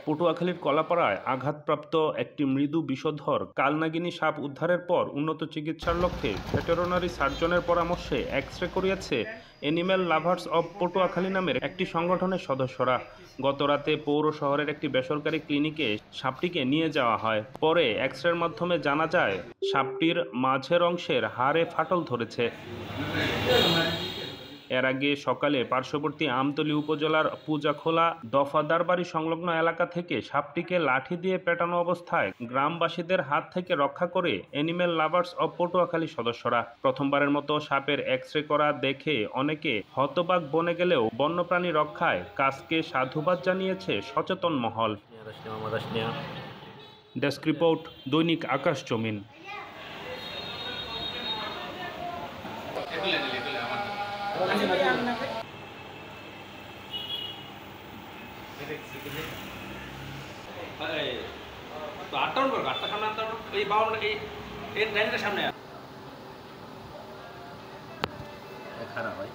পটুয়াখালীর কলাপাড়ায় আঘাতপ্রাপ্ত একটি মৃদু বিষধর কালনাগিনী সাপ উদ্ধারের পর উন্নত চিকিৎসার লক্ষ্যে ভেটেরিনারি সার্জনের পরামর্শে এক্স-রে করিয়েছে অ্যানিম্যাল লাভার্স অব পটুয়াখালী নামের একটি সংগঠনের সদস্যরা। গতরাতে পৌর শহরের একটি বেসরকারি ক্লিনিকে সাপটিকে নিয়ে যাওয়া হয়। পরে এক্স-রের মাধ্যমে জানা যায় সাপটির মাঝের অংশের হাড়ে ফাটল ধরেছে। এর আগে সকালে পার্শ্ববর্তী আমতলী উপজেলার পূজাখোলা দফাদারবাড়ি সংলগ্ন এলাকা থেকে সাপটিকে লাঠি দিয়ে পেটানো অবস্থায় গ্রামবাসীদের হাত থেকে রক্ষা করে অ্যানিম্যাল লাভার্স অব পটুয়াখালী সদস্যরা। প্রথমবারের মতো সাপের এক্স-রে করা দেখে অনেকে হতবাক বনে গেলেও বন্যপ্রাণী রক্ষায় কাজকে সাধুবাদ জানিয়েছে সচেতন মহল। ডেস্ক রিপোর্ট, দৈনিক আকাশ জমিন। তো 8টা অন করো, 8টা সামনে 8টা এই 52 এই লাইনের সামনে খারাপ হয়।